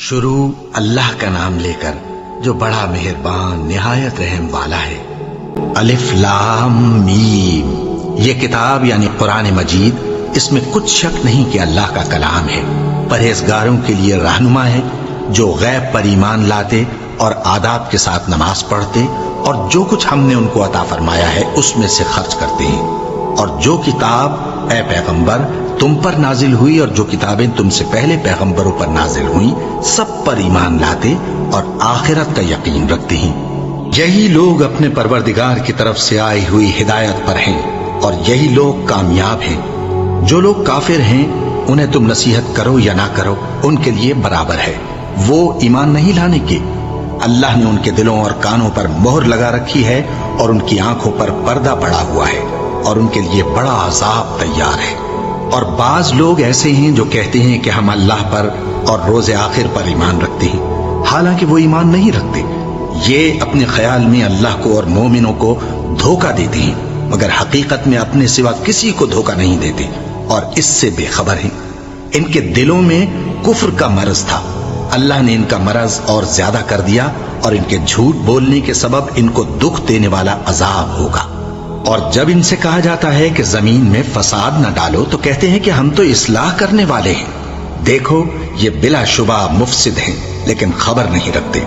شروع اللہ کا نام لے کر جو بڑا مہربان نہایت رحم والا ہے۔ الف لام میم، یہ کتاب یعنی قرآن مجید، اس میں کچھ شک نہیں کہ اللہ کا کلام ہے، پرہیزگاروں کے لیے رہنما ہے، جو غیب پر ایمان لاتے اور آداب کے ساتھ نماز پڑھتے اور جو کچھ ہم نے ان کو عطا فرمایا ہے اس میں سے خرچ کرتے ہیں، اور جو کتاب اے پیغمبر تم پر نازل ہوئی اور جو کتابیں تم سے پہلے پیغمبروں پر نازل ہوئیں سب پر ایمان لاتے اور آخرت کا یقین رکھتے ہیں۔ یہی لوگ اپنے پروردگار کی طرف سے آئی ہوئی ہدایت پر ہیں اور یہی لوگ کامیاب ہیں۔ جو لوگ کافر ہیں انہیں تم نصیحت کرو یا نہ کرو ان کے لیے برابر ہے، وہ ایمان نہیں لانے کے۔ اللہ نے ان کے دلوں اور کانوں پر مہر لگا رکھی ہے اور ان کی آنکھوں پر پردہ پڑا ہوا ہے اور ان کے لیے بڑا عذاب تیار ہے۔ اور بعض لوگ ایسے ہیں جو کہتے ہیں کہ ہم اللہ پر اور روز آخر پر ایمان رکھتے ہیں، حالانکہ وہ ایمان نہیں رکھتے۔ یہ اپنے خیال میں اللہ کو اور مومنوں کو دھوکہ دیتے ہیں، مگر حقیقت میں اپنے سوا کسی کو دھوکہ نہیں دیتے اور اس سے بے خبر ہیں۔ ان کے دلوں میں کفر کا مرض تھا، اللہ نے ان کا مرض اور زیادہ کر دیا اور ان کے جھوٹ بولنے کے سبب ان کو دکھ دینے والا عذاب ہوگا۔ اور جب ان سے کہا جاتا ہے کہ زمین میں فساد نہ ڈالو تو کہتے ہیں کہ ہم تو اصلاح کرنے والے ہیں۔ دیکھو یہ بلا شبہ مفسد ہیں لیکن خبر نہیں رکھتے۔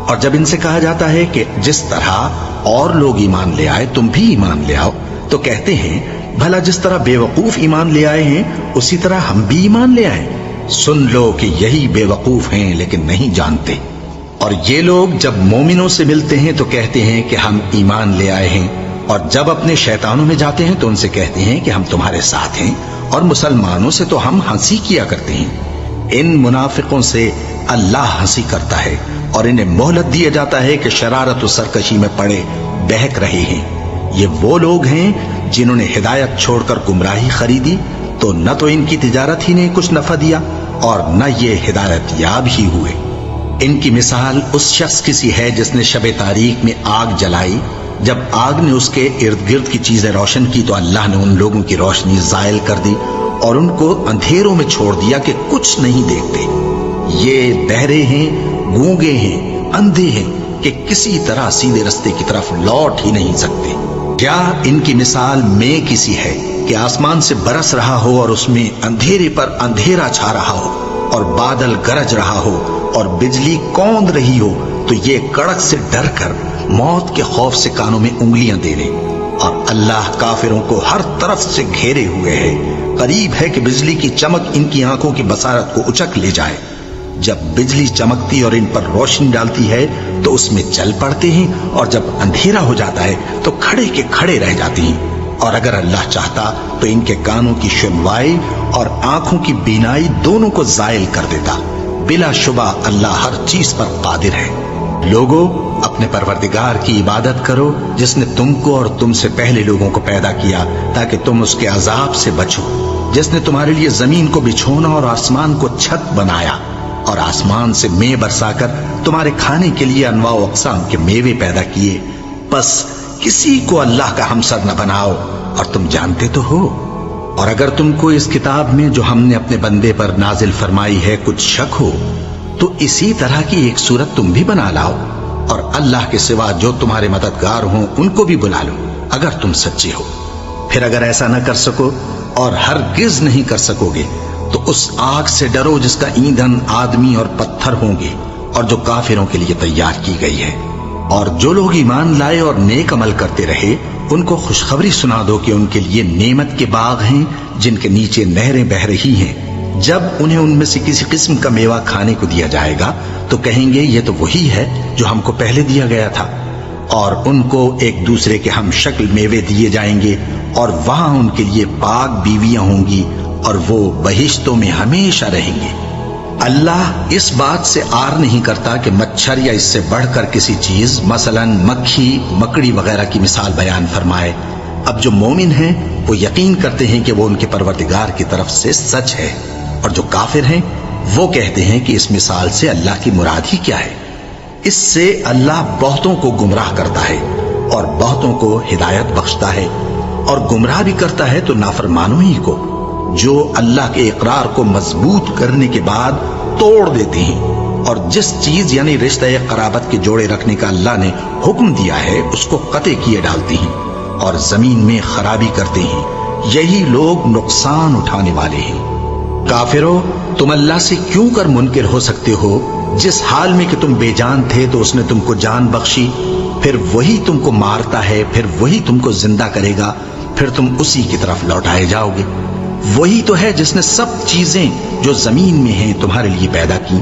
اور جب ان سے کہا جاتا ہے کہ جس طرح اور لوگ ایمان لے آئے تم بھی ایمان لے آؤ تو کہتے ہیں بھلا جس طرح بے وقوف ایمان لے آئے ہیں اسی طرح ہم بھی ایمان لے آئیں۔ سن لو کہ یہی بے وقوف ہیں لیکن نہیں جانتے۔ اور یہ لوگ جب مومنوں سے ملتے ہیں تو کہتے ہیں کہ ہم ایمان لے آئے ہیں، اور جب اپنے شیطانوں میں جاتے ہیں تو ان سے کہتے ہیں کہ ہم تمہارے ساتھ ہیں، اور مسلمانوں سے تو ہم ہنسی کیا کرتے ہیں۔ ان منافقوں سے اللہ ہنسی کرتا ہے اور انہیں مہلت دیا جاتا ہے کہ شرارت و سرکشی میں پڑے بہک رہے ہیں۔ یہ وہ لوگ ہیں جنہوں نے ہدایت چھوڑ کر گمراہی خریدی، تو نہ تو ان کی تجارت ہی نے کچھ نفع دیا اور نہ یہ ہدایت یاب ہی ہوئے۔ ان کی مثال اس شخص کی سی ہے جس نے شب تاریک میں آگ جلائی، جب آگ نے اس کے ارد گرد کی چیزیں روشن کی تو اللہ نے ان لوگوں کی روشنی زائل کر دی اور ان کو اندھیروں میں چھوڑ دیا کہ کچھ نہیں دیکھتے۔ یہ بہرے ہیں، گونگے ہیں، اندھے ہیں کہ کسی طرح سیدھے رستے کی طرف لوٹ ہی نہیں سکتے۔ کیا ان کی مثال میں کسی ہے کہ آسمان سے برس رہا ہو اور اس میں اندھیرے پر اندھیرا چھا رہا ہو اور بادل گرج رہا ہو اور بجلی کوند رہی ہو تو یہ کڑک سے ڈر کر موت کے خوف سے کانوں میں انگلیاں دے لے۔ اور اللہ کافروں کو ہر طرف سے گھیرے ہوئے ہے، قریب ہے کہ بجلی کی چمک ان کی آنکھوں کی بصارت کو اچک لے جائے۔ جب بجلی چمکتی اور ان پر روشنی ڈالتی ہے تو اس میں چل پڑتے ہیں، اور جب اندھیرا ہو جاتا ہے تو کھڑے کے کھڑے رہ جاتے ہیں۔ اور اگر اللہ چاہتا تو ان کے کانوں کی سنوائی اور آنکھوں کی بینائی دونوں کو زائل کر دیتا۔ بلا شبہ اللہ ہر چیز پر قادر ہے۔ لوگو اپنے پروردگار کی عبادت کرو جس نے تم کو اور تم سے پہلے لوگوں کو پیدا کیا تاکہ تم اس کے عذاب سے بچو، جس نے تمہارے لیے زمین کو بچھونا اور آسمان کو چھت بنایا اور آسمان سے مے برسا کر تمہارے کھانے کے لیے انواع و اقسام کے میوے پیدا کیے۔ بس کسی کو اللہ کا ہمسر نہ بناؤ اور تم جانتے تو ہو۔ اور اگر تم کو اس کتاب میں جو ہم نے اپنے بندے پر نازل فرمائی ہے کچھ شک ہو تو اسی طرح کی ایک صورت تم بھی بنا لاؤ، اور اللہ کے سوا جو تمہارے مددگار ہوں ان کو بھی بلا لو اگر تم سچے ہو۔ پھر اگر ایسا نہ کر سکو اور ہرگز نہیں کر سکو گے تو اس آگ سے ڈرو جس کا ایندھن آدمی اور پتھر ہوں گے اور جو کافروں کے لیے تیار کی گئی ہے۔ اور جو لوگ ایمان لائے اور نیک عمل کرتے رہے ان کو خوشخبری سنا دو کہ ان کے لیے نعمت کے باغ ہیں جن کے نیچے نہریں بہہ رہی ہیں۔ جب انہیں ان میں سے کسی قسم کا میوہ کھانے کو دیا جائے گا تو کہیں گے یہ تو وہی ہے جو ہم کو پہلے دیا گیا تھا، اور ان کو ایک دوسرے کے ہم شکل میوے دیے جائیں گے اور وہاں ان کے لیے پاک بیویاں ہوں گی اور وہ بہشتوں میں ہمیشہ رہیں گے۔ اللہ اس بات سے آر نہیں کرتا کہ مچھر یا اس سے بڑھ کر کسی چیز مثلا مکھی مکڑی وغیرہ کی مثال بیان فرمائے۔ اب جو مومن ہیں وہ یقین کرتے ہیں کہ وہ ان کے پروردگار کی طرف سے سچ ہے، اور جو کافر ہیں وہ کہتے ہیں کہ اس مثال سے اللہ کی مراد ہی کیا ہے۔ اس سے اللہ بہتوں کو گمراہ کرتا ہے اور بہتوں کو ہدایت بخشتا ہے، اور گمراہ بھی کرتا ہے تو نافرمانوں ہی کو، جو اللہ کے اقرار کو مضبوط کرنے کے بعد توڑ دیتے ہیں اور جس چیز یعنی رشتہ قرابت کے جوڑے رکھنے کا اللہ نے حکم دیا ہے اس کو قطع کیے ڈالتے ہیں اور زمین میں خرابی کرتے ہیں، یہی لوگ نقصان اٹھانے والے ہیں۔ کافرو، تم اللہ سے کیوں کر منکر ہو سکتے ہو؟ جس حال میں کہ تم بے جان تھے تو اس نے تم کو جان بخشی، پھر وہی تم کو مارتا ہے، پھر وہی تم کو زندہ کرے گا، پھر تم اسی کی طرف لوٹائے جاؤ گے۔ وہی تو ہے جس نے سب چیزیں جو زمین میں ہیں تمہارے لیے پیدا کی،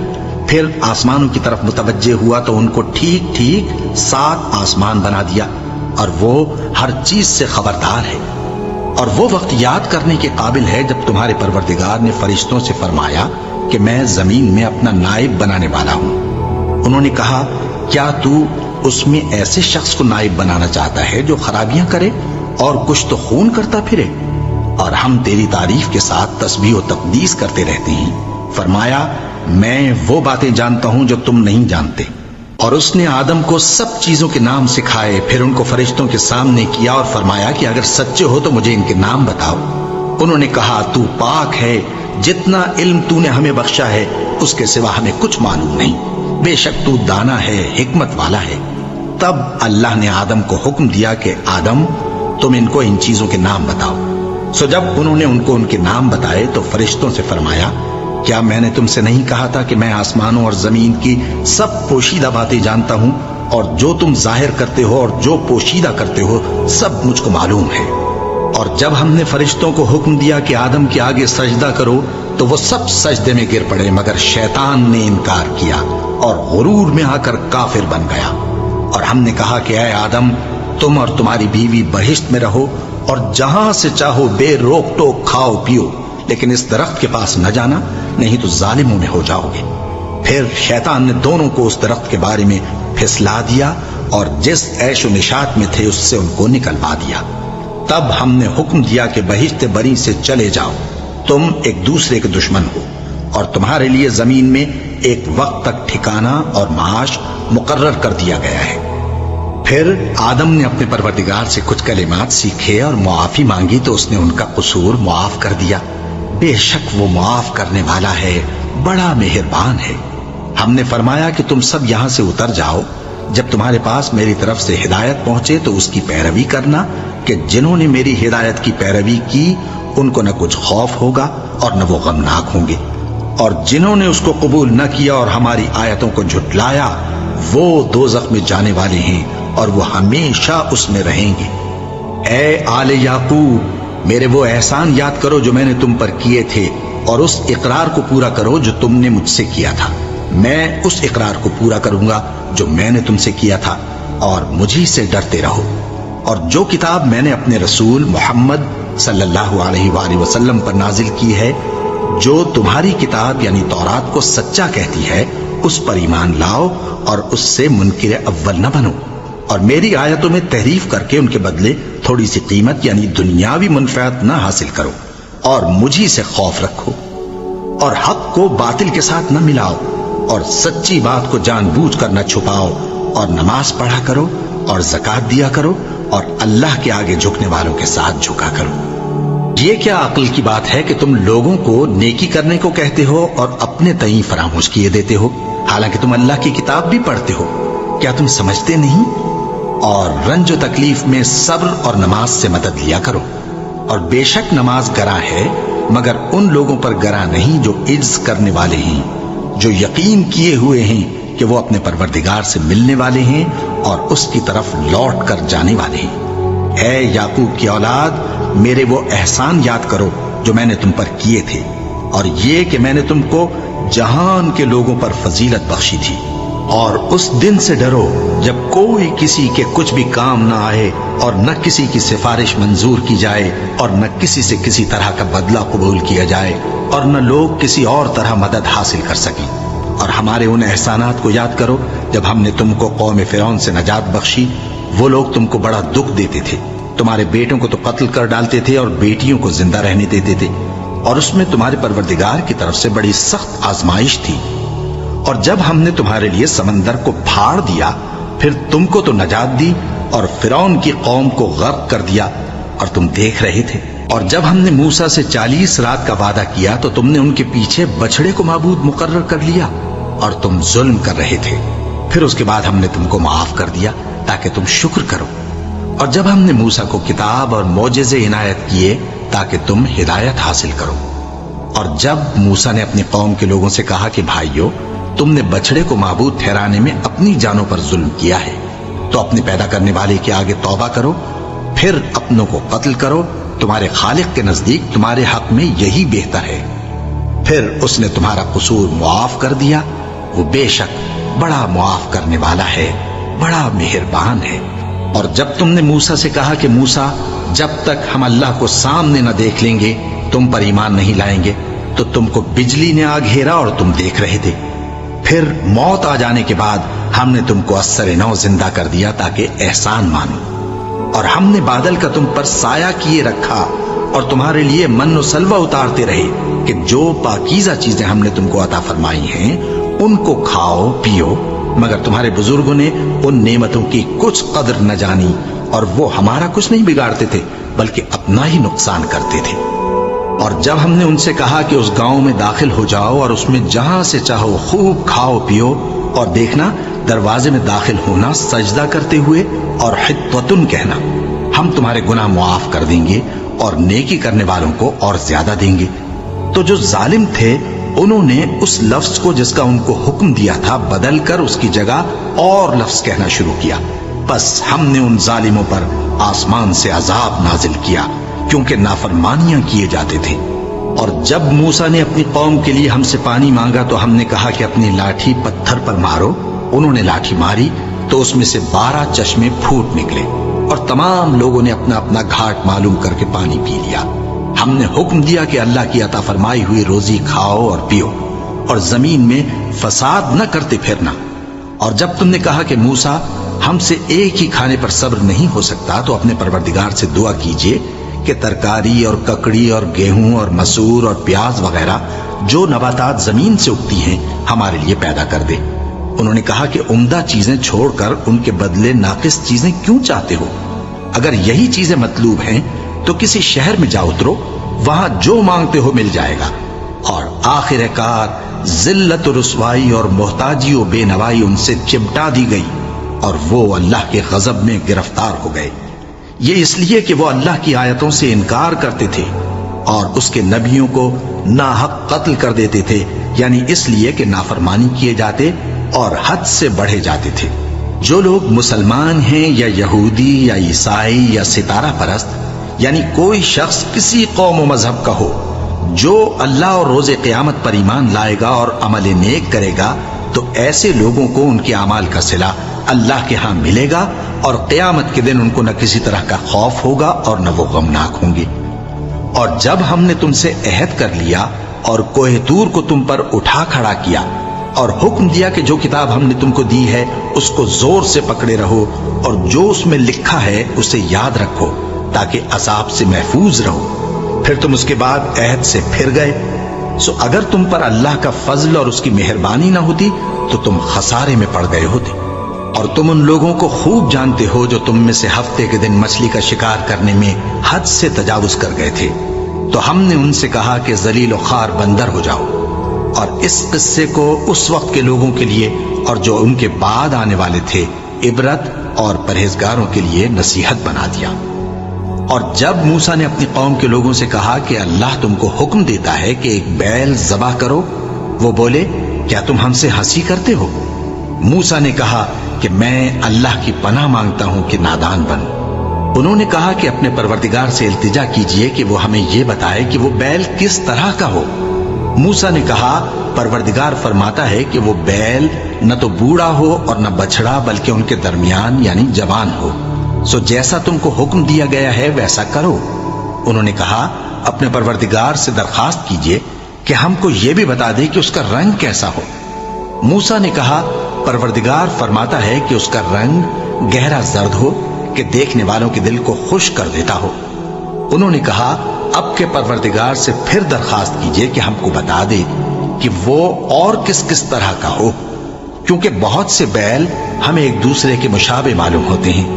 پھر آسمانوں کی طرف متوجہ ہوا تو ان کو ٹھیک ٹھیک 7 آسمان بنا دیا، اور وہ ہر چیز سے خبردار ہے۔ اور وہ وقت یاد کرنے کے قابل ہے جب تمہارے پروردگار نے فرشتوں سے فرمایا کہ میں زمین میں اپنا نائب بنانے والا ہوں۔ انہوں نے کہا، کیا تو اس میں ایسے شخص کو نائب بنانا چاہتا ہے جو خرابیاں کرے اور کچھ تو خون کرتا پھرے؟ اور ہم تیری تعریف کے ساتھ تسبیح و تقدیس کرتے رہتے ہیں۔ فرمایا، میں وہ باتیں جانتا ہوں جو تم نہیں جانتے۔ اور اس نے آدم کو سب چیزوں کے نام سکھائے، پھر ان کو فرشتوں کے سامنے کیا اور فرمایا کہ اگر سچے ہو تو مجھے ان کے نام بتاؤ۔ انہوں نے کہا، تو پاک ہے، جتنا علم تو نے ہمیں بخشا ہے اس کے سوا ہمیں کچھ معلوم نہیں، بے شک تو دانا ہے، حکمت والا ہے۔ تب اللہ نے آدم کو حکم دیا کہ آدم، تم ان کو ان چیزوں کے نام بتاؤ۔ سو جب انہوں نے ان کو ان کے نام بتائے تو فرشتوں سے فرمایا، کیا میں نے تم سے نہیں کہا تھا کہ میں آسمانوں اور زمین کی سب پوشیدہ باتیں جانتا ہوں، اور جو تم ظاہر کرتے ہو اور جو پوشیدہ کرتے ہو سب مجھ کو معلوم ہے۔ اور جب ہم نے فرشتوں کو حکم دیا کہ آدم کے آگے سجدہ کرو تو وہ سب سجدے میں گر پڑے، مگر شیطان نے انکار کیا اور غرور میں آ کر کافر بن گیا۔ اور ہم نے کہا کہ اے آدم، تم اور تمہاری بیوی بہشت میں رہو اور جہاں سے چاہو بے روک ٹوک کھاؤ پیو، لیکن اس درخت کے پاس نہ جانا، نہیں تو ظالموں میں ہو جاؤ گے۔ پھر شیطان نے دونوں کو اس درخت کے بارے میں پھسلا دیا اور جس عیش و نشاط میں تھے اس سے ان کو نکلوا دیا۔ تب ہم نے حکم دیا کہ بہشت بری سے چلے جاؤ، تم ایک دوسرے کے دشمن ہو، اور تمہارے لیے زمین میں ایک وقت تک ٹھکانہ اور معاش مقرر کر دیا گیا ہے۔ پھر آدم نے اپنے پروردگار سے کچھ کلمات سیکھے اور معافی مانگی تو اس نے ان کا قصور معاف کر دیا۔ بے شک وہ معاف کرنے والا ہے، بڑا مہربان ہے۔ ہم نے فرمایا کہ تم سب یہاں سے اتر جاؤ، جب تمہارے پاس میری طرف سے ہدایت پہنچے تو اس کی پیروی کرنا، کہ جنہوں نے میری ہدایت کی پیروی کی ان کو نہ کچھ خوف ہوگا اور نہ وہ غمناک ہوں گے، اور جنہوں نے اس کو قبول نہ کیا اور ہماری آیتوں کو جھٹلایا وہ دوزخ میں جانے والے ہیں اور وہ ہمیشہ اس میں رہیں گے۔ اے آل یعقوب، میرے وہ احسان یاد کرو جو میں نے تم پر کیے تھے، اور اس اقرار کو پورا کرو جو تم نے مجھ سے کیا تھا۔ میں اس اقرار کو پورا کروں گا جو میں نے تم سے کیا تھا، اور مجھی سے ڈرتے رہو۔ اور جو کتاب میں نے اپنے رسول محمد صلی اللہ علیہ وآلہ وسلم پر نازل کی ہے، جو تمہاری کتاب یعنی تورات کو سچا کہتی ہے، اس پر ایمان لاؤ اور اس سے منکر اول نہ بنو، اور میری آیتوں میں تحریف کر کے ان کے بدلے تھوڑی سی قیمت یعنی دنیاوی منفعت نہ حاصل کرو، اور مجھی سے خوف رکھو، اور حق کو باطل کے ساتھ نہ ملاؤ، اور سچی بات کو جان بوجھ کر نہ چھپاؤ، اور نماز پڑھا کرو اور زکوٰۃ دیا کرو، اور اللہ کے آگے جھکنے والوں کے ساتھ جھکا کرو۔ یہ کیا عقل کی بات ہے کہ تم لوگوں کو نیکی کرنے کو کہتے ہو اور اپنے تئیں فراموش کیے دیتے ہو، حالانکہ تم اللہ کی کتاب بھی پڑھتے ہو؟ کیا تم سمجھتے نہیں؟ اور رنج و تکلیف میں صبر اور نماز سے مدد لیا کرو، اور بے شک نماز گراں ہے، مگر ان لوگوں پر گراں نہیں جو عجز کرنے والے ہیں، جو یقین کیے ہوئے ہیں کہ وہ اپنے پروردگار سے ملنے والے ہیں اور اس کی طرف لوٹ کر جانے والے ہیں۔ اے یعقوب کی اولاد، میرے وہ احسان یاد کرو جو میں نے تم پر کیے تھے، اور یہ کہ میں نے تم کو جہان کے لوگوں پر فضیلت بخشی تھی۔ اور اس دن سے ڈرو جب کوئی کسی کے کچھ بھی کام نہ آئے، اور نہ کسی کی سفارش منظور کی جائے، اور نہ کسی سے کسی طرح کا بدلہ قبول کیا جائے، اور نہ لوگ کسی اور طرح مدد حاصل کر سکیں۔ اور ہمارے ان احسانات کو یاد کرو جب ہم نے تم کو قوم فرعون سے نجات بخشی۔ وہ لوگ تم کو بڑا دکھ دیتے تھے، تمہارے بیٹوں کو تو قتل کر ڈالتے تھے اور بیٹیوں کو زندہ رہنے دیتے تھے، اور اس میں تمہارے پروردگار کی طرف سے بڑی سخت آزمائش تھی۔ اور جب ہم نے تمہارے لیے سمندر کو پھاڑ دیا، پھر تم کو تو نجات دی اور فرعون کی قوم کو غرق کر دیا، اور تم دیکھ رہے تھے۔ اور جب ہم نے موسیٰ سے 40 رات کا وعدہ کیا تو تم نے ان کے پیچھے بچڑے کو معبود مقرر کر لیا، اور تم ظلم کر رہے تھے، پھر اس کے بعد ہم نے تم کو معاف کر دیا تاکہ تم شکر کرو۔ اور جب ہم نے موسیٰ کو کتاب اور معجزے عنایت کیے تاکہ تم ہدایت حاصل کرو۔ اور جب موسیٰ نے اپنی قوم کے لوگوں سے کہا کہ بھائیو، تم نے بچڑے کو معبود ٹھہرانے میں اپنی جانوں پر ظلم کیا ہے، تو اپنے پیدا کرنے والے کے آگے توبہ کرو، پھر اپنوں کو قتل کرو، تمہارے خالق کے نزدیک تمہارے حق میں یہی بہتر ہے۔ پھر اس نے تمہارا قصور معاف کر دیا، وہ بے شک بڑا معاف کرنے والا ہے، بڑا مہربان ہے۔ اور جب تم نے موسیٰ سے کہا کہ موسیٰ، جب تک ہم اللہ کو سامنے نہ دیکھ لیں گے تم پر ایمان نہیں لائیں گے، تو تم کو بجلی نے آ گھیرا اور تم دیکھ رہے تھے، پھر موت آ جانے کے بعد ہم نے تم کو اثر نو زندہ کر دیا تاکہ احسان مانو۔ اور ہم نے بادل کا تم پر سایہ کیے رکھا اور تمہارے لیے من و سلوہ اتارتے رہے کہ جو پاکیزہ چیزیں ہم نے تم کو عطا فرمائی ہیں ان کو کھاؤ پیو، مگر تمہارے بزرگوں نے ان نعمتوں کی کچھ قدر نہ جانی، اور وہ ہمارا کچھ نہیں بگاڑتے تھے بلکہ اپنا ہی نقصان کرتے تھے۔ اور جب ہم نے ان سے کہا کہ اس گاؤں میں داخل ہو جاؤ اور اس میں جہاں سے چاہو خوب کھاؤ پیو، اور دیکھنا دروازے میں داخل ہونا سجدہ کرتے ہوئے اور حطوتن کہنا، ہم تمہارے گناہ معاف کر دیں گے اور نیکی کرنے والوں کو اور زیادہ دیں گے، تو جو ظالم تھے انہوں نے اس لفظ کو جس کا ان کو حکم دیا تھا بدل کر اس کی جگہ اور لفظ کہنا شروع کیا، بس ہم نے ان ظالموں پر آسمان سے عذاب نازل کیا کیونکہ نافرمانیاں کیے جاتے تھے۔ اور جب موسیٰ نے اپنی قوم کے لیے ہم سے پانی مانگا تو ہم نے کہا کہ اپنی لاٹھی پتھر پر مارو، انہوں نے لاٹھی ماری تو اس میں سے 12 چشمے پھوٹ نکلے، اور تمام لوگوں نے اپنا اپنا گھاٹ معلوم کر کے پانی پی لیا۔ ہم نے حکم دیا کہ اللہ کی عطا فرمائی ہوئی روزی کھاؤ اور پیو، اور زمین میں فساد نہ کرتے پھرنا۔ اور جب تم نے کہا کہ موسیٰ، ہم سے ایک ہی کھانے پر صبر نہیں ہو سکتا، تو اپنے پروردگار سے دعا کیجئے کہ ترکاری اور ککڑی اور گیہوں اور مسور اور پیاز وغیرہ جو نباتات زمین سے اگتی ہیں ہمارے لیے پیدا کر دے۔ انہوں نے کہا کہ عمدہ چیزیں چھوڑ کر ان کے بدلے ناقص چیزیں کیوں چاہتے ہو؟ اگر یہی چیزیں مطلوب ہیں تو کسی شہر میں جا اترو، وہاں جو مانگتے ہو مل جائے گا۔ اور آخر کار ذلت و رسوائی اور محتاجی و بے نوائی ان سے چمٹا دی گئی، اور وہ اللہ کے غضب میں گرفتار ہو گئے۔ یہ اس لیے کہ وہ اللہ کی آیتوں سے انکار کرتے تھے اور اس کے نبیوں کو ناحق قتل کر دیتے تھے، یعنی اس لیے کہ نافرمانی کیے جاتے اور حد سے بڑھے جاتے تھے۔ جو لوگ مسلمان ہیں یا یہودی یا عیسائی یا ستارہ پرست، یعنی کوئی شخص کسی قوم و مذہب کا ہو، جو اللہ اور روز قیامت پر ایمان لائے گا اور عمل نیک کرے گا، تو ایسے لوگوں کو ان کے اعمال کا صلہ اللہ کے ہاں ملے گا، اور قیامت کے دن ان کو نہ کسی طرح کا خوف ہوگا اور نہ وہ غمناک ہوں گے۔ اور جب ہم نے تم سے عہد کر لیا اور کوہ طور کو تم پر اٹھا کھڑا کیا اور حکم دیا کہ جو کتاب ہم نے تم کو دی ہے اس کو زور سے پکڑے رہو، اور جو اس میں لکھا ہے اسے یاد رکھو تاکہ عذاب سے محفوظ رہو، پھر تم اس کے بعد عہد سے پھر گئے، سو اگر تم پر اللہ کا فضل اور اس کی مہربانی نہ ہوتی تو تم خسارے میں پڑ گئے ہوتے۔ اور تم ان لوگوں کو خوب جانتے ہو جو تم میں سے ہفتے کے دن مچھلی کا شکار کرنے میں حد سے تجاوز کر گئے تھے، تو ہم نے ان سے کہا کہ ذلیل و خوار بندر ہو جاؤ، اور اس قصے کو اس وقت کے لوگوں کے لیے اور جو ان کے بعد آنے والے تھے عبرت اور پرہیزگاروں کے لیے نصیحت بنا دیا۔ اور جب موسیٰ نے اپنی قوم کے لوگوں سے کہا کہ اللہ تم کو حکم دیتا ہے کہ ایک بیل ذبح کرو، وہ بولے کیا تم ہم سے ہنسی کرتے ہو؟ موسیٰ نے کہا کہ میں اللہ کی پناہ مانگتا ہوں کہ نادان بنوں۔ انہوں نے کہا کہ اپنے پروردگار سے التجا کیجئے کہ وہ ہمیں یہ بتائے کہ وہ بیل کس طرح کا ہو۔ موسیٰ نے کہا پروردگار فرماتا ہے کہ وہ بیل نہ تو بوڑھا ہو اور نہ بچڑا بلکہ ان کے درمیان یعنی جوان ہو، سو جیسا تم کو حکم دیا گیا ہے ویسا کرو۔ انہوں نے کہا اپنے پروردگار سے درخواست کیجئے کہ ہم کو یہ بھی بتا دے کہ اس کا رنگ کیسا ہو۔ موسیٰ نے کہا پروردگار فرماتا ہے کہ اس کا رنگ گہرا زرد ہو کہ دیکھنے والوں کے دل کو خوش کر دیتا ہو۔ انہوں نے کہا اب کے پروردگار سے پھر درخواست کیجئے کہ ہم کو بتا دے کہ وہ اور کس کس طرح کا ہو، کیونکہ بہت سے بیل ہمیں ایک دوسرے کے مشابہ معلوم ہوتے ہیں،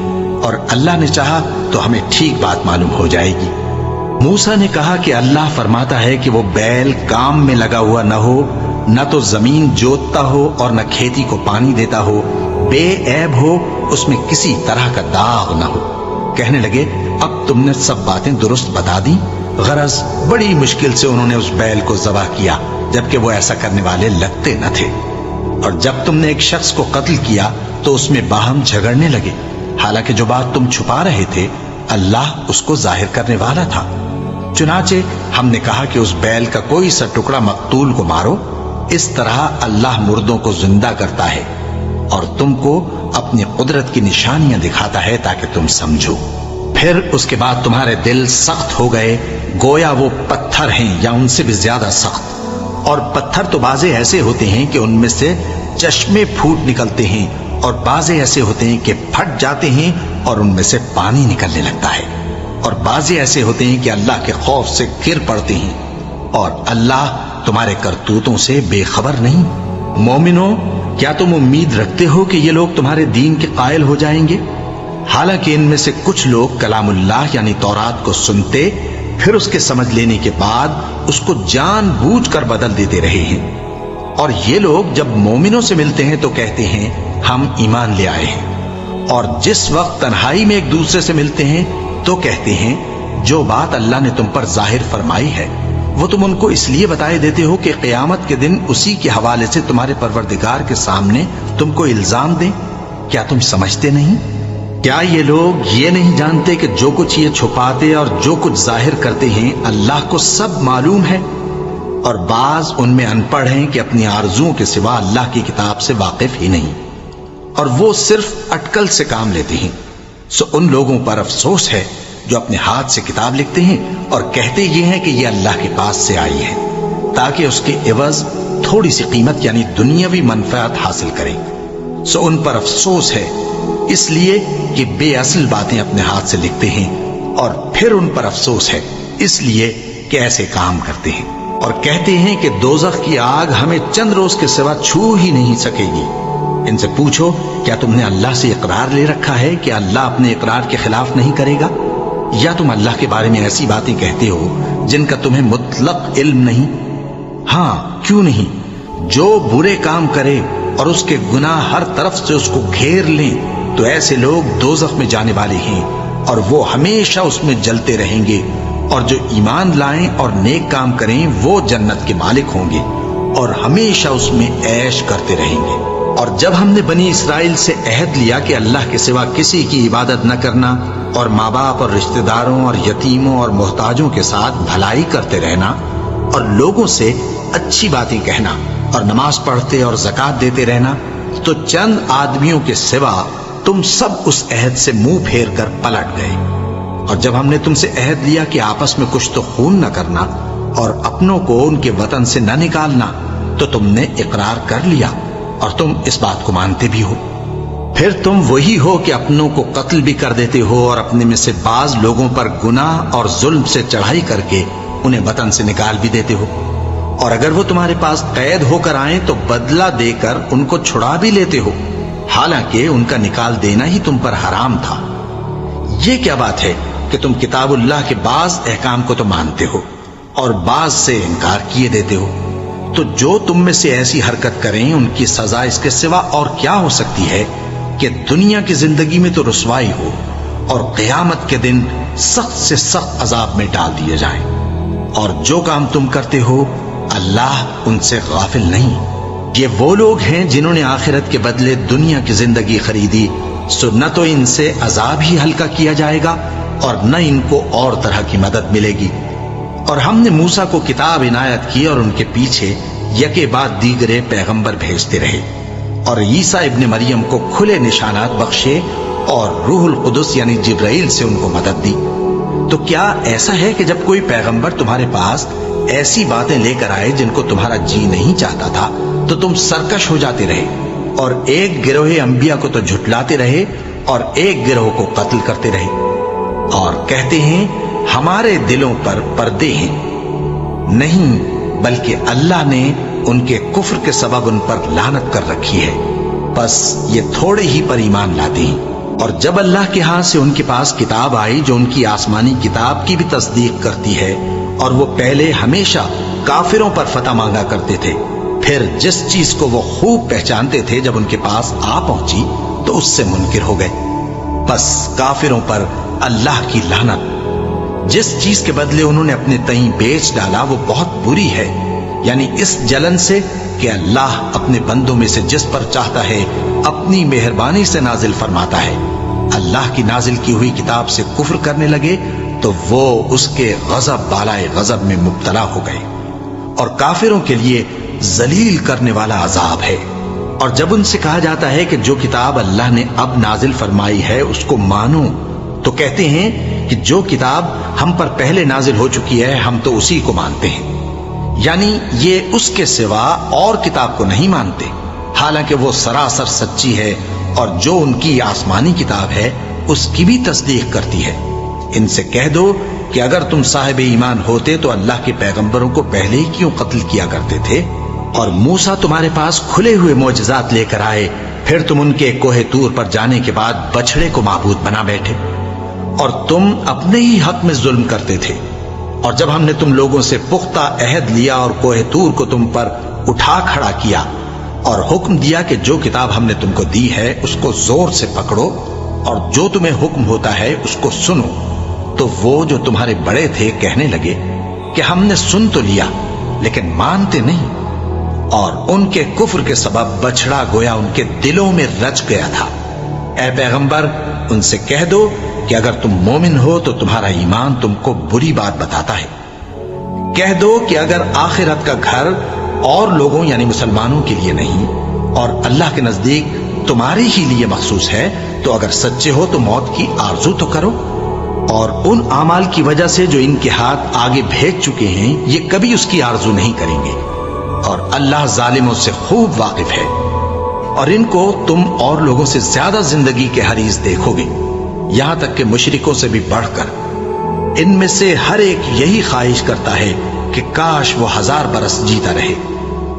اور اللہ نے چاہا تو ہمیں ٹھیک بات معلوم ہو جائے گی۔ موسیٰ نے کہا کہ اللہ فرماتا ہے کہ وہ بیل کام میں لگا ہوا نہ ہو نہ تو زمین جوتتا ہو اور نہ کھیتی کو پانی دیتا ہو، بے عیب ہو، اس میں کسی طرح کا داغ نہ ہو۔ کہنے لگے اب تم نے سب باتیں درست بتا دی۔ غرض بڑی مشکل سے انہوں نے اس بیل کو ذبح کیا، جبکہ وہ ایسا کرنے والے لگتے نہ تھے۔ اور جب تم نے ایک شخص کو قتل کیا تو اس میں باہم جھگڑنے لگے، حالانکہ جو بات تم چھپا رہے تھے اللہ اس کو ظاہر کرنے والا تھا۔ چنانچہ ہم نے کہا کہ اس بیل کا کوئی سا ٹکڑا مقتول کو مارو، اس طرح اللہ مردوں کو زندہ کرتا ہے اور تم کو اپنی قدرت کی نشانیاں دکھاتا ہے تاکہ تم سمجھو۔ پھر اس کے بعد تمہارے دل سخت ہو گئے، گویا وہ پتھر ہیں یا ان سے بھی زیادہ سخت۔ اور پتھر تو بعضے ایسے ہوتے ہیں کہ ان میں سے چشمے پھوٹ نکلتے ہیں، اور بعضے ایسے ہوتے ہیں کہ پھٹ جاتے ہیں اور ان میں سے پانی نکلنے لگتا ہے، اور بعضے ایسے ہوتے ہیں کہ اللہ کے خوف سے گر پڑتے ہیں، اور اللہ تمہارے کرتوتوں سے بے خبر نہیں۔ مومنو، کیا تم امید رکھتے ہو کہ یہ لوگ تمہارے دین کے قائل ہو جائیں گے؟ حالانکہ ان میں سے کچھ لوگ کلام اللہ یعنی تورات کو سنتے، پھر اس کے سمجھ لینے کے بعد اس کو جان بوجھ کر بدل دیتے رہے ہیں۔ اور یہ لوگ جب مومنوں سے ملتے ہیں تو کہتے ہیں ہم ایمان لے آئے ہیں، اور جس وقت تنہائی میں ایک دوسرے سے ملتے ہیں تو کہتے ہیں جو بات اللہ نے تم پر ظاہر فرمائی ہے وہ تم ان کو اس لیے بتائے دیتے ہو کہ قیامت کے دن اسی کے حوالے سے تمہارے پروردگار کے سامنے تم کو الزام دیں۔ کیا تم سمجھتے نہیں؟ کیا یہ لوگ یہ نہیں جانتے کہ جو کچھ یہ چھپاتے اور جو کچھ ظاہر کرتے ہیں اللہ کو سب معلوم ہے؟ اور بعض ان میں ان پڑھ ہیں کہ اپنی آرزوؤں کے سوا اللہ کی کتاب سے واقف ہی نہیں، اور وہ صرف اٹکل سے کام لیتے ہیں۔ سو ان لوگوں پر افسوس ہے جو اپنے ہاتھ سے کتاب لکھتے ہیں اور کہتے یہ ہیں کہ یہ اللہ کے پاس سے آئی ہے، تاکہ اس کے عوض تھوڑی سی قیمت یعنی دنیاوی منفعت حاصل کریں۔ سو ان پر افسوس ہے اس لیے کہ بے اصل باتیں اپنے ہاتھ سے لکھتے ہیں، اور پھر ان پر افسوس ہے اس لیے کہ ایسے کام کرتے ہیں، اور کہتے ہیں کہ دوزخ کی آگ ہمیں چند روز کے سوا چھو ہی نہیں سکے گی۔ ان سے پوچھو کیا تم نے اللہ سے اقرار لے رکھا ہے کہ اللہ اپنے اقرار کے خلاف نہیں کرے گا؟ یا تم اللہ کے بارے میں ایسی باتیں کہتے ہو جن کا تمہیں مطلق علم نہیں؟ ہاں کیوں نہیں، جو برے کام کرے اور اس کے گناہ ہر طرف سے اس کو گھیر لیں تو ایسے لوگ دوزخ میں جانے والے ہیں، اور وہ ہمیشہ اس میں جلتے رہیں گے، اور جو ایمان لائیں اور نیک کام کریں وہ جنت کے مالک ہوں گے اور ہمیشہ اس میں عیش کرتے رہیں گے۔ اور جب ہم نے بنی اسرائیل سے عہد لیا کہ اللہ کے سوا کسی کی عبادت نہ کرنا، اور ماں باپ اور رشتہ داروں اور یتیموں اور محتاجوں کے ساتھ بھلائی کرتے رہنا، اور لوگوں سے اچھی باتیں کہنا، اور نماز پڑھتے اور زکوٰۃ دیتے رہنا، تو چند آدمیوں کے سوا تم سب اس عہد سے منہ پھیر کر پلٹ گئے۔ اور جب ہم نے تم سے عہد لیا کہ آپس میں کچھ تو خون نہ کرنا اور اپنوں کو ان کے وطن سے نہ نکالنا، تو تم نے اقرار کر لیا اور تم اس بات کو مانتے بھی ہو۔ پھر تم وہی ہو کہ اپنوں کو قتل بھی کر دیتے ہو، اور اپنے میں سے بعض لوگوں پر گناہ اور ظلم سے چڑھائی کر کے انہیں وطن سے نکال بھی دیتے ہو، اور اگر وہ تمہارے پاس قید ہو کر آئیں تو بدلہ دے کر ان کو چھڑا بھی لیتے ہو، حالانکہ ان کا نکال دینا ہی تم پر حرام تھا۔ یہ کیا بات ہے کہ تم کتاب اللہ کے بعض احکام کو تو مانتے ہو اور بعض سے انکار کیے دیتے ہو؟ تو جو تم میں سے ایسی حرکت کریں ان کی سزا اس کے سوا اور کیا ہو سکتی ہے کہ دنیا کی زندگی میں تو رسوائی ہو اور قیامت کے دن سخت سے سخت عذاب میں ڈال دیے جائیں۔ اور جو کام تم کرتے ہو اللہ ان سے غافل نہیں۔ یہ وہ لوگ ہیں جنہوں نے آخرت کے بدلے دنیا کی زندگی خریدی، سو نہ تو ان سے عذاب ہی ہلکا کیا جائے گا اور نہ ان کو اور طرح کی مدد ملے گی۔ اور ہم نے موسیٰ کو کتاب عنایت کی اور ان کے پیچھے یکے بعد دیگرے پیغمبر بھیجتے رہے، اور عیسیٰ ابن مریم کو کھلے نشانات بخشے اور روح القدس یعنی جبرائیل سے ان کو مدد دی۔ تو کیا ایسا ہے کہ جب کوئی پیغمبر تمہارے پاس ایسی باتیں لے کر آئے جن کو تمہارا جی نہیں چاہتا تھا تو تم سرکش ہو جاتے رہے، اور ایک گروہ انبیاء کو تو جھٹلاتے رہے اور ایک گروہ کو قتل کرتے رہے، اور کہتے ہیں ہمارے دلوں پر پردے ہیں؟ نہیں، بلکہ اللہ نے ان کے کفر کے سبب ان پر لعنت کر رکھی ہے، بس یہ تھوڑے ہی پر ایمان لاتے ہیں۔ اور جب اللہ کے ہاں سے ان کے پاس کتاب آئی جو ان کی آسمانی کتاب کی بھی تصدیق کرتی ہے، اور وہ پہلے ہمیشہ کافروں پر فتح مانگا کرتے تھے، پھر جس چیز کو وہ خوب پہچانتے تھے جب ان کے پاس آ پہنچی تو اس سے منکر ہو گئے۔ بس کافروں پر اللہ کی لعنت۔ جس چیز کے بدلے انہوں نے اپنے تئیں بیچ ڈالا وہ بہت بری ہے، یعنی اس جلن سے کہ اللہ اپنے بندوں میں سے جس پر چاہتا ہے اپنی مہربانی سے نازل فرماتا ہے۔ اللہ کی نازل کی ہوئی کتاب سے کفر کرنے لگے تو وہ اس کے غضب بالائے غضب میں مبتلا ہو گئے، اور کافروں کے لیے ذلیل کرنے والا عذاب ہے۔ اور جب ان سے کہا جاتا ہے کہ جو کتاب اللہ نے اب نازل فرمائی ہے اس کو مانو، تو کہتے ہیں کہ جو کتاب ہم پر پہلے نازل ہو چکی ہے ہم تو اسی کو مانتے ہیں، یعنی یہ اس کے سوا اور کتاب کو نہیں مانتے، حالانکہ وہ سراسر سچی ہے، اور جو ان کی آسمانی کتاب ہے اس کی بھی تصدیق کرتی ہے۔ ان سے کہہ دو کہ اگر تم صاحب ایمان ہوتے تو اللہ کے پیغمبروں کو پہلے ہی کیوں قتل کیا کرتے تھے؟ اور موسیٰ تمہارے پاس کھلے ہوئے معجزات لے کر آئے، پھر تم ان کے کوہ طور پر جانے کے بعد بچڑے کو معبود بنا بیٹھے، اور تم اپنے ہی حق میں ظلم کرتے تھے۔ اور جب ہم نے تم لوگوں سے پختہ عہد لیا اور کوہ طور کو تم پر اٹھا کھڑا کیا اور حکم دیا کہ جو کتاب ہم نے تم کو دی ہے اس کو زور سے پکڑو اور جو تمہیں حکم ہوتا ہے اس کو سنو، تو وہ جو تمہارے بڑے تھے کہنے لگے کہ ہم نے سن تو لیا لیکن مانتے نہیں، اور ان کے کفر کے سبب بچڑا گویا ان کے دلوں میں رچ گیا تھا۔ اے پیغمبر ان سے کہہ دو کہ اگر تم مومن ہو تو تمہارا ایمان تم کو بری بات بتاتا ہے۔ کہہ دو کہ اگر آخرت کا گھر اور لوگوں یعنی مسلمانوں کے لیے نہیں اور اللہ کے نزدیک تمہارے ہی لیے مخصوص ہے تو اگر سچے ہو تو موت کی آرزو تو کرو، اور ان اعمال کی وجہ سے جو ان کے ہاتھ آگے بھیج چکے ہیں یہ کبھی اس کی آرزو نہیں کریں گے، اور اللہ ظالموں سے خوب واقف ہے۔ اور ان کو تم اور لوگوں سے زیادہ زندگی کے حریص دیکھو گے، یہاں تک کہ مشرکوں سے بھی بڑھ کر۔ ان میں سے ہر ایک یہی خواہش کرتا ہے کہ کاش وہ 1000 برس جیتا رہے،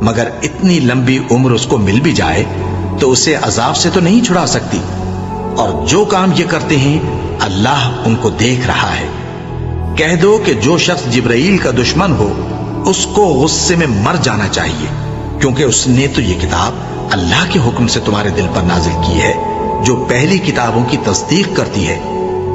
مگر اتنی لمبی عمر اس کو مل بھی جائے تو اسے عذاب سے تو نہیں چھڑا سکتی، اور جو کام یہ کرتے ہیں اللہ ان کو دیکھ رہا ہے۔ کہہ دو کہ جو شخص جبرائیل کا دشمن ہو اس کو غصے میں مر جانا چاہیے، کیونکہ اس نے تو یہ کتاب اللہ کے حکم سے تمہارے دل پر نازل کی ہے جو پہلی کتابوں کی تصدیق کرتی ہے،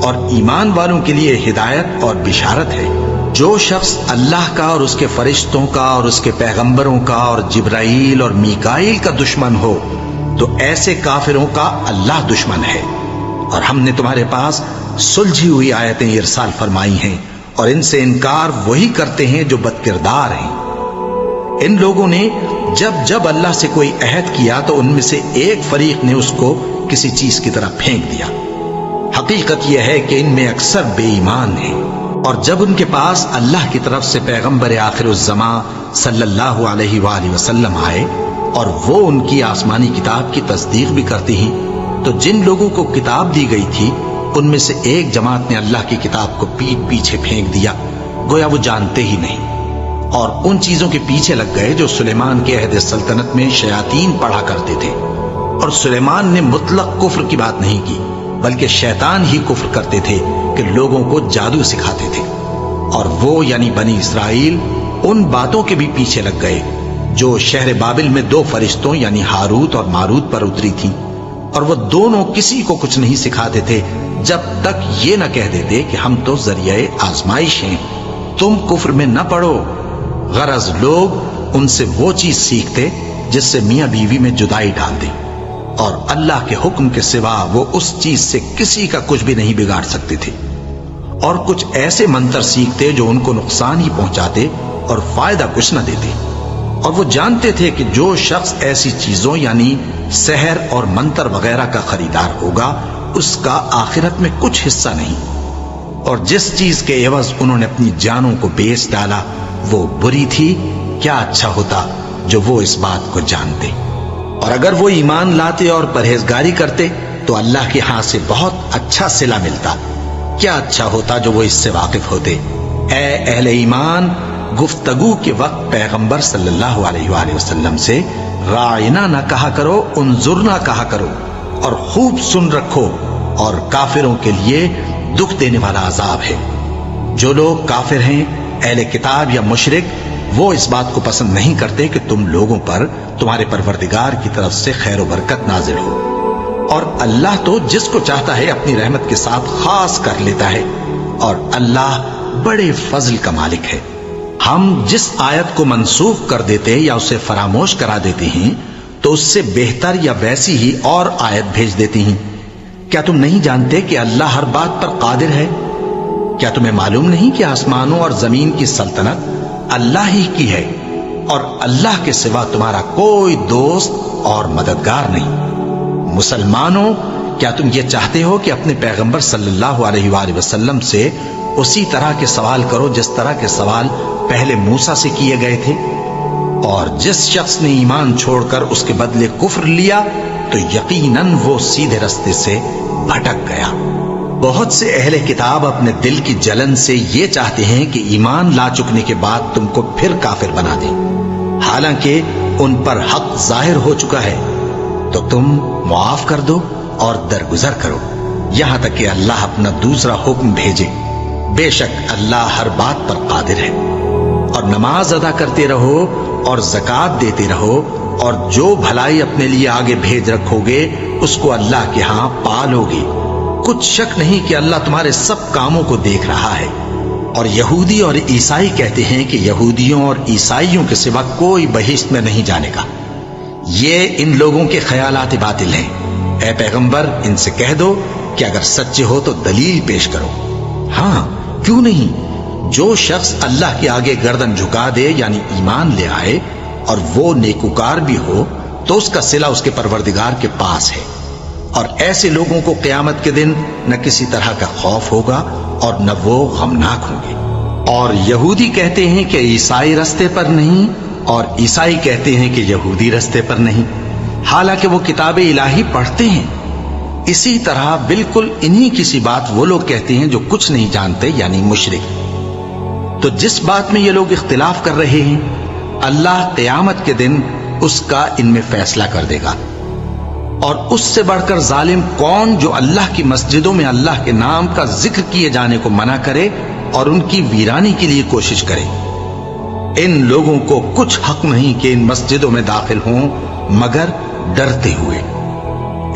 اور ایمان والوں کے لیے ہدایت اور بشارت ہے۔ جو شخص اللہ کا اور اس کے فرشتوں کا اور اس کے پیغمبروں کا اور جبرائیل اور میکائیل کا دشمن ہو تو ایسے کافروں کا اللہ دشمن ہے۔ اور ہم نے تمہارے پاس سلجھی ہوئی آیتیں ارسال فرمائی ہیں، اور ان سے انکار وہی کرتے ہیں جو بد کردار ہیں۔ ان لوگوں نے جب جب اللہ سے کوئی عہد کیا تو ان میں سے ایک فریق نے اس کو کسی چیز کی طرح پھینک دیا۔ حقیقت یہ ہے کہ ان میں اکثر بے ایمان ہیں، اور جب ان کے پاس اللہ کی طرف سے پیغمبر آخر الزماں صلی اللہ علیہ وآلہ وسلم آئے اور وہ ان کی آسمانی کتاب کی تصدیق بھی کرتی ہیں، تو جن لوگوں کو کتاب دی گئی تھی ان میں سے ایک جماعت نے اللہ کی کتاب کو پیٹ پیچھے پھینک دیا، گویا وہ جانتے ہی نہیں، اور ان چیزوں کے پیچھے لگ گئے جو سلیمان کے عہد سلطنت میں شیاطین پڑھا کرتے تھے۔ اور سلیمان نے مطلق کفر کی بات نہیں کی، بلکہ شیطان ہی کفر کرتے تھے کہ لوگوں کو جادو سکھاتے تھے، اور وہ یعنی بنی اسرائیل ان باتوں کے بھی پیچھے لگ گئے جو شہر بابل میں 2 فرشتوں یعنی ہاروت اور ماروت پر اتری تھیں، اور وہ دونوں کسی کو کچھ نہیں سکھاتے تھے جب تک یہ نہ کہہ دیتے کہ ہم تو ذریعہ آزمائش ہیں، تم کفر میں نہ پڑو۔ غرض لوگ ان سے وہ چیز سیکھتے جس سے میاں بیوی میں جدائی ڈال دے، اور اللہ کے حکم کے سوا وہ اس چیز سے کسی کا کچھ بھی نہیں بگاڑ سکتے تھے، اور کچھ ایسے منتر سیکھتے جو ان کو نقصان ہی پہنچاتے اور فائدہ کچھ نہ دیتے۔ اور وہ جانتے تھے کہ جو شخص ایسی چیزوں یعنی سحر اور منتر وغیرہ کا خریدار ہوگا اس کا آخرت میں کچھ حصہ نہیں، اور جس چیز کے عوض انہوں نے اپنی جانوں کو بیچ ڈالا وہ بری تھی۔ کیا اچھا ہوتا جو وہ اس بات کو جانتے، اور اگر وہ ایمان لاتے اور پرہیزگاری کرتے تو اللہ کے ہاں سے بہت اچھا صلہ ملتا۔ کیا اچھا ہوتا جو وہ اس سے واقف ہوتے۔ اے اہل ایمان، گفتگو کے وقت پیغمبر صلی اللہ علیہ وآلہ وسلم سے رائنا نہ کہا کرو، انظرنا کہا کرو، اور خوب سن رکھو، اور کافروں کے لیے دکھ دینے والا عذاب ہے۔ جو لوگ کافر ہیں، اہل کتاب یا مشرک، وہ اس بات کو پسند نہیں کرتے کہ تم لوگوں پر تمہارے پروردگار کی طرف سے خیر و برکت نازل ہو، اور اللہ تو جس کو چاہتا ہے اپنی رحمت کے ساتھ خاص کر لیتا ہے، اور اللہ بڑے فضل کا مالک ہے۔ ہم جس آیت کو منسوخ کر دیتے یا اسے فراموش کرا دیتے ہیں تو اس سے بہتر یا ویسی ہی اور آیت بھیج دیتی ہیں۔ کیا تم نہیں جانتے کہ اللہ ہر بات پر قادر ہے؟ کیا تمہیں معلوم نہیں کہ آسمانوں اور زمین کی سلطنت اللہ ہی کی ہے، اور اللہ کے سوا تمہارا کوئی دوست اور مددگار نہیں؟ مسلمانوں، کیا تم یہ چاہتے ہو کہ اپنے پیغمبر صلی اللہ علیہ وآلہ وسلم سے اسی طرح کے سوال کرو جس طرح کے سوال پہلے موسیٰ سے کیے گئے تھے؟ اور جس شخص نے ایمان چھوڑ کر اس کے بدلے کفر لیا تو یقیناً وہ سیدھے رستے سے بھٹک گیا۔ بہت سے اہل کتاب اپنے دل کی جلن سے یہ چاہتے ہیں کہ ایمان لا چکنے کے بعد تم کو پھر کافر بنا دیں، حالانکہ ان پر حق ظاہر ہو چکا ہے۔ تو تم معاف کر دو اور درگزر کرو یہاں تک کہ اللہ اپنا دوسرا حکم بھیجے۔ بے شک اللہ ہر بات پر قادر ہے۔ اور نماز ادا کرتے رہو اور زکوٰۃ دیتے رہو، اور جو بھلائی اپنے لیے آگے بھیج رکھو گے اس کو اللہ کے ہاں پالو گے۔ کچھ شک نہیں کہ اللہ تمہارے سب کاموں کو دیکھ رہا ہے۔ اور یہودی اور عیسائی کہتے ہیں کہ یہودیوں اور عیسائیوں کے سوا کوئی بہشت میں نہیں جانے گا۔ یہ ان لوگوں کے خیالات باطل ہیں۔ اے پیغمبر، ان سے کہہ دو کہ اگر سچے ہو تو دلیل پیش کرو۔ ہاں، کیوں نہیں؟ جو شخص اللہ کے آگے گردن جھکا دے یعنی ایمان لے آئے اور وہ نیکوکار بھی ہو تو اس کا صلہ اس کے پروردگار کے پاس ہے، اور ایسے لوگوں کو قیامت کے دن نہ کسی طرح کا خوف ہوگا اور نہ وہ غمناک ہوں گے۔ اور یہودی کہتے ہیں کہ عیسائی رستے پر نہیں، اور عیسائی کہتے ہیں کہ یہودی رستے پر نہیں، حالانکہ وہ کتاب الہی پڑھتے ہیں۔ اسی طرح بالکل انہی کسی بات وہ لوگ کہتے ہیں جو کچھ نہیں جانتے یعنی مشرک۔ تو جس بات میں یہ لوگ اختلاف کر رہے ہیں اللہ قیامت کے دن اس کا ان میں فیصلہ کر دے گا۔ اور اس سے بڑھ کر ظالم کون جو اللہ کی مسجدوں میں اللہ کے نام کا ذکر کیے جانے کو منع کرے اور ان کی ویرانی کے لیے کوشش کرے۔ ان لوگوں کو کچھ حق نہیں کہ ان مسجدوں میں داخل ہوں مگر ڈرتے ہوئے۔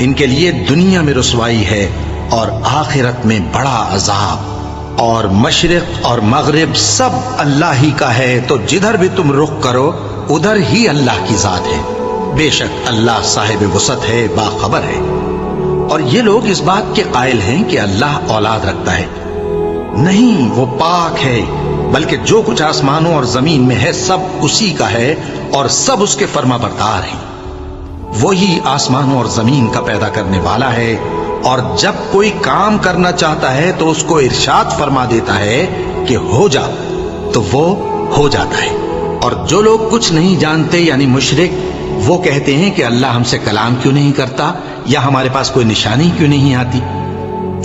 ان کے لیے دنیا میں رسوائی ہے اور آخرت میں بڑا عذاب۔ اور مشرق اور مغرب سب اللہ ہی کا ہے، تو جدھر بھی تم رخ کرو ادھر ہی اللہ کی ذات ہے۔ بے شک اللہ صاحب وسعت ہے، باخبر ہے۔ اور یہ لوگ اس بات کے قائل ہیں کہ اللہ اولاد رکھتا ہے۔ نہیں، وہ پاک ہے، بلکہ جو کچھ آسمانوں اور زمین میں ہے سب اسی کا ہے اور سب اس کے فرما بردار ہیں۔ وہی آسمانوں اور زمین کا پیدا کرنے والا ہے، اور جب کوئی کام کرنا چاہتا ہے تو اس کو ارشاد فرما دیتا ہے کہ ہو جا، تو وہ ہو جاتا ہے۔ اور جو لوگ کچھ نہیں جانتے یعنی مشرک، وہ کہتے ہیں کہ اللہ ہم سے کلام کیوں نہیں کرتا یا ہمارے پاس کوئی نشانی کیوں نہیں آتی۔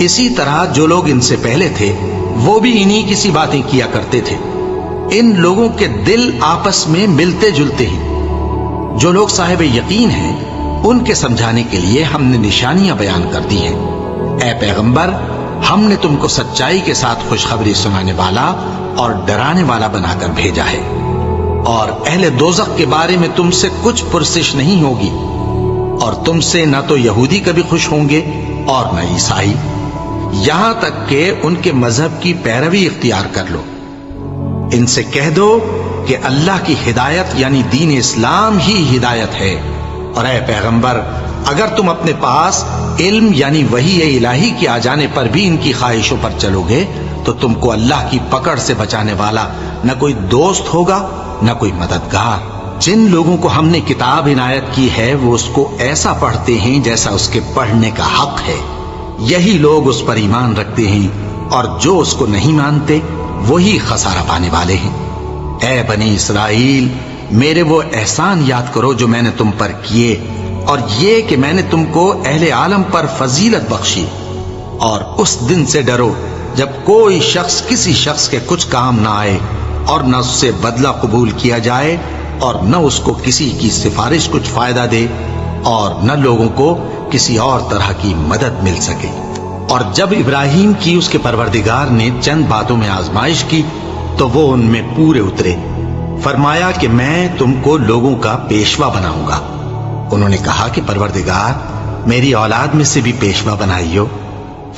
اسی طرح جو لوگ ان سے پہلے تھے وہ بھی انہی کسی باتیں کیا کرتے تھے۔ ان لوگوں کے دل آپس میں ملتے جلتے ہیں۔ جو لوگ صاحب یقین ہیں ان کے سمجھانے کے لیے ہم نے نشانیاں بیان کر دی ہیں۔ اے پیغمبر، ہم نے تم کو سچائی کے ساتھ خوشخبری سنانے والا اور ڈرانے والا بنا کر بھیجا ہے، اور اہل دوزخ کے بارے میں تم سے کچھ پرسش نہیں ہوگی، اور تم سے نہ تو یہودی کبھی خوش ہوں گے اور نہ عیسائی، یہاں تک کہ ان کے مذہب کی پیروی اختیار کر لو۔ ان سے کہہ دو کہ اللہ کی ہدایت یعنی دین اسلام ہی ہدایت ہے، اور اے پیغمبر، اگر تم اپنے پاس علم یعنی وحی الہی کے آ جانے پر بھی ان کی خواہشوں پر چلو گے تو تم کو اللہ کی پکڑ سے بچانے والا نہ کوئی دوست ہوگا نہ کوئی مددگار۔ جن لوگوں کو ہم نے کتاب عنایت کی ہے وہ اس کو ایسا پڑھتے ہیں جیسا اس کے پڑھنے کا حق ہے، یہی لوگ اس پر ایمان رکھتے ہیں، اور جو اس کو نہیں مانتے وہی خسارہ پانے والے ہیں۔ اے بنی اسرائیل، میرے وہ احسان یاد کرو جو میں نے تم پر کیے، اور یہ کہ میں نے تم کو اہل عالم پر فضیلت بخشی۔ اور اس دن سے ڈرو جب کوئی شخص کسی شخص کے کچھ کام نہ آئے، اور نہ اس سے بدلہ قبول کیا جائے، اور نہ اس کو کسی کی سفارش کچھ فائدہ دے، اور نہ لوگوں کو کسی اور طرح کی مدد مل سکے۔ اور جب ابراہیم کی اس کے پروردگار نے چند باتوں میں آزمائش کی تو وہ ان میں پورے اترے۔ فرمایا کہ میں تم کو لوگوں کا پیشوا بناؤں گا۔ انہوں نے کہا کہ پروردگار میری اولاد میں سے بھی پیشوا بنائیو۔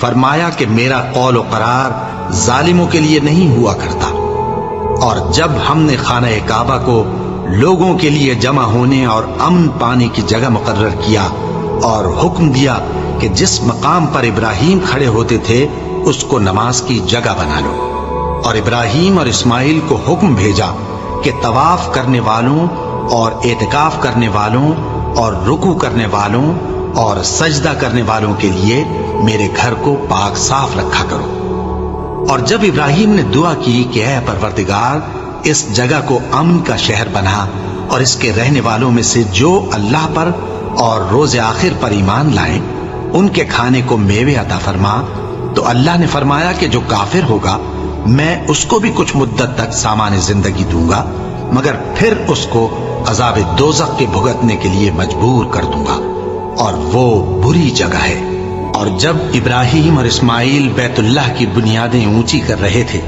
فرمایا کہ میرا قول و قرار ظالموں کے لیے نہیں ہوا کرتا۔ اور جب ہم نے خانہ کعبہ کو لوگوں کے لیے جمع ہونے اور امن پانے کی جگہ مقرر کیا اور حکم دیا کہ جس مقام پر ابراہیم کھڑے ہوتے تھے اس کو نماز کی جگہ بنا لو، اور ابراہیم اور اسماعیل کو حکم بھیجا کہ طواف کرنے والوں اور اعتکاف کرنے والوں اور رکوع کرنے والوں اور سجدہ کرنے والوں کے لیے میرے گھر کو پاک صاف رکھا کرو۔ اور جب ابراہیم نے دعا کی کہ اے پروردگار اس جگہ کو امن کا شہر بنا اور اس کے رہنے والوں میں سے جو اللہ پر اور روز آخر پر ایمان لائیں ان کے کھانے کو میوے عطا فرما، تو اللہ نے فرمایا کہ جو کافر ہوگا میں اس کو بھی کچھ مدت تک سامان زندگی دوں گا، مگر پھر اس کو عذاب دوزخ کے بھگتنے کے لیے مجبور کر دوں گا، اور وہ بری جگہ ہے۔ اور جب ابراہیم اور اسماعیل بیت اللہ کی بنیادیں اونچی کر رہے تھے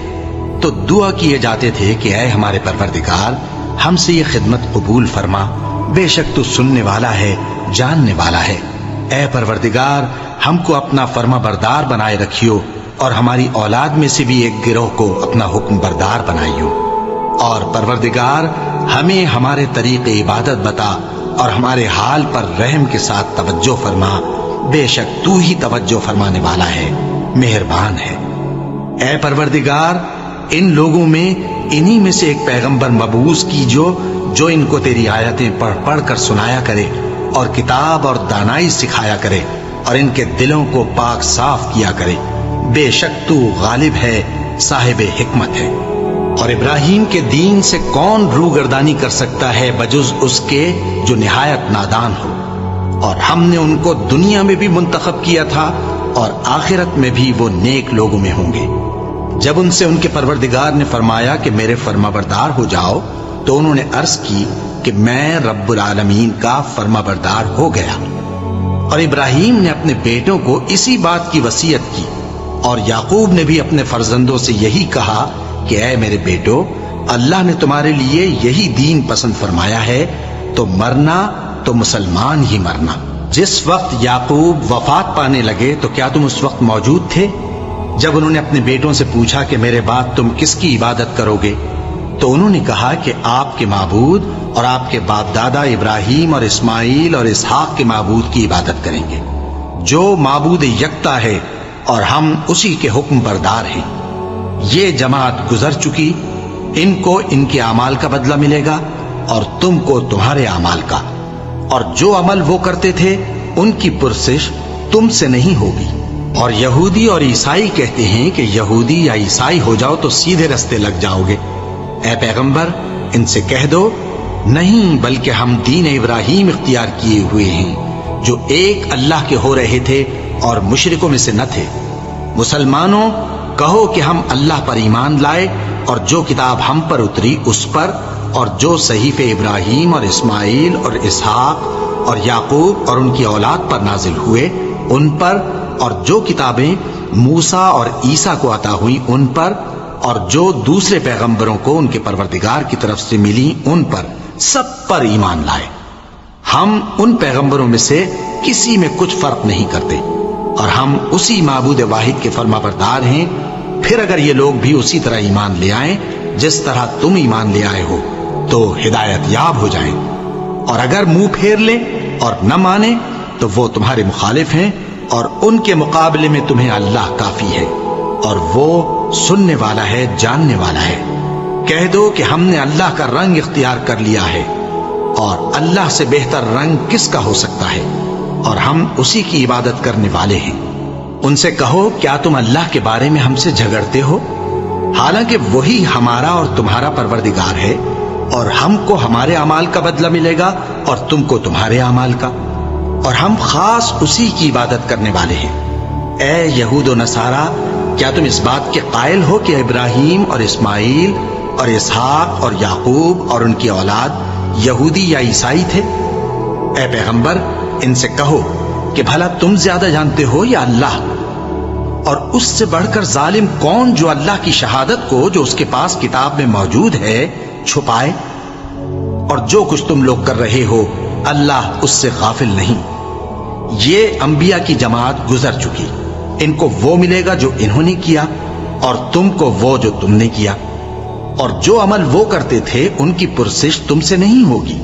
تو دعا کیے جاتے تھے کہ اے ہمارے پروردگار ہم سے یہ خدمت قبول فرما، بے شک تو سننے والا ہے، جاننے والا ہے۔ اے پروردگار ہم کو اپنا فرما بردار بنائے رکھیو، اور ہماری اولاد میں سے بھی ایک گروہ کو اپنا حکم بردار بنائیو۔ اور پروردگار ہمیں ہمارے طریق عبادت بتا اور ہمارے حال پر رحم کے ساتھ توجہ فرما، بے شک تو ہی توجہ فرمانے والا ہے، مہربان ہے۔ اے پروردگار ان لوگوں میں انہی میں سے ایک پیغمبر مبعوث کیجو جو ان کو تیری آیتیں پڑھ پڑھ کر سنایا کرے اور کتاب اور دانائی سکھایا کرے اور ان کے دلوں کو پاک صاف کیا کرے، بے شک تو غالب ہے، صاحب حکمت ہے۔ اور ابراہیم کے دین سے کون روگردانی کر سکتا ہے بجز اس کے جو نہایت نادان ہو؟ اور ہم نے ان کو دنیا میں بھی منتخب کیا تھا اور آخرت میں بھی وہ نیک لوگوں میں ہوں گے۔ جب ان سے ان کے پروردگار نے فرمایا کہ میرے فرما بردار ہو جاؤ تو انہوں نے عرض کی کہ میں رب العالمین کا فرما بردار ہو گیا۔ اور ابراہیم نے اپنے بیٹوں کو اسی بات کی وصیت کی، اور یعقوب نے بھی اپنے فرزندوں سے یہی کہا کہ اے میرے بیٹو، اللہ نے تمہارے لیے یہی دین پسند فرمایا ہے، تو مرنا تو مسلمان ہی مرنا۔ جس وقت یعقوب وفات پانے لگے تو کیا تم اس وقت موجود تھے جب انہوں نے اپنے بیٹوں سے پوچھا کہ میرے بعد تم کس کی عبادت کرو گے؟ تو انہوں نے کہا کہ آپ کے معبود اور آپ کے باپ دادا ابراہیم اور اسماعیل اور اسحاق کے معبود کی عبادت کریں گے، جو معبود یکتا ہے اور ہم اسی کے حکم بردار ہیں۔ یہ جماعت گزر چکی، ان کو ان کے اعمال کا بدلہ ملے گا اور تم کو تمہارے اعمال کا، اور جو عمل وہ کرتے تھے ان کی پرسش تم سے نہیں ہوگی۔ اور یہودی اور عیسائی کہتے ہیں کہ یہودی یا عیسائی ہو جاؤ تو سیدھے رستے لگ جاؤ گے۔ اے پیغمبر ان سے کہہ دو نہیں، بلکہ ہم دین ابراہیم اختیار کیے ہوئے ہیں جو ایک اللہ کے ہو رہے تھے اور مشرکوں میں سے نہ تھے۔ مسلمانوں کہو کہ ہم اللہ پر ایمان لائے اور جو کتاب ہم پر اتری اس پر، اور جو صحیفے ابراہیم اور اسماعیل اور اسحاق اور یعقوب اور ان کی اولاد پر نازل ہوئے ان پر، اور جو کتابیں موسیٰ اور عیسیٰ کو عطا ہوئی ان پر، اور جو دوسرے پیغمبروں کو ان کے پروردگار کی طرف سے ملی ان پر، سب پر ایمان لائے۔ ہم ان پیغمبروں میں سے کسی میں کچھ فرق نہیں کرتے، اور ہم اسی معبود واحد کے فرما بردار ہیں۔ پھر اگر یہ لوگ بھی اسی طرح ایمان لے آئیں جس طرح تم ایمان لے آئے ہو تو ہدایت یاب ہو جائیں، اور اگر منہ پھیر لیں اور نہ مانیں تو وہ تمہارے مخالف ہیں، اور ان کے مقابلے میں تمہیں اللہ کافی ہے، اور وہ سننے والا ہے، جاننے والا ہے۔ کہہ دو کہ ہم نے اللہ کا رنگ اختیار کر لیا ہے، اور اللہ سے بہتر رنگ کس کا ہو سکتا ہے، اور ہم اسی کی عبادت کرنے والے ہیں۔ ان سے کہو کیا تم اللہ کے بارے میں ہم سے جھگڑتے ہو، حالانکہ وہی ہمارا اور تمہارا پروردگار ہے، اور ہم کو ہمارے اعمال کا بدلہ ملے گا اور تم کو تمہارے اعمال کا، اور ہم خاص اسی کی عبادت کرنے والے ہیں۔ اے یہود و نصارا، کیا تم اس بات کے قائل ہو کہ ابراہیم اور اسماعیل اور اسحاق اور یعقوب اور ان کی اولاد یہودی یا عیسائی تھے؟ اے پیغمبر ان سے کہو کہ بھلا تم زیادہ جانتے ہو یا اللہ؟ اور اس سے بڑھ کر ظالم کون جو اللہ کی شہادت کو جو اس کے پاس کتاب میں موجود ہے چھپائے؟ اور جو کچھ تم لوگ کر رہے ہو اللہ اس سے غافل نہیں۔ یہ انبیاء کی جماعت گزر چکی، ان کو وہ ملے گا جو انہوں نے کیا، اور تم کو وہ جو تم نے کیا، اور جو عمل وہ کرتے تھے ان کی پرسش تم سے نہیں ہوگی۔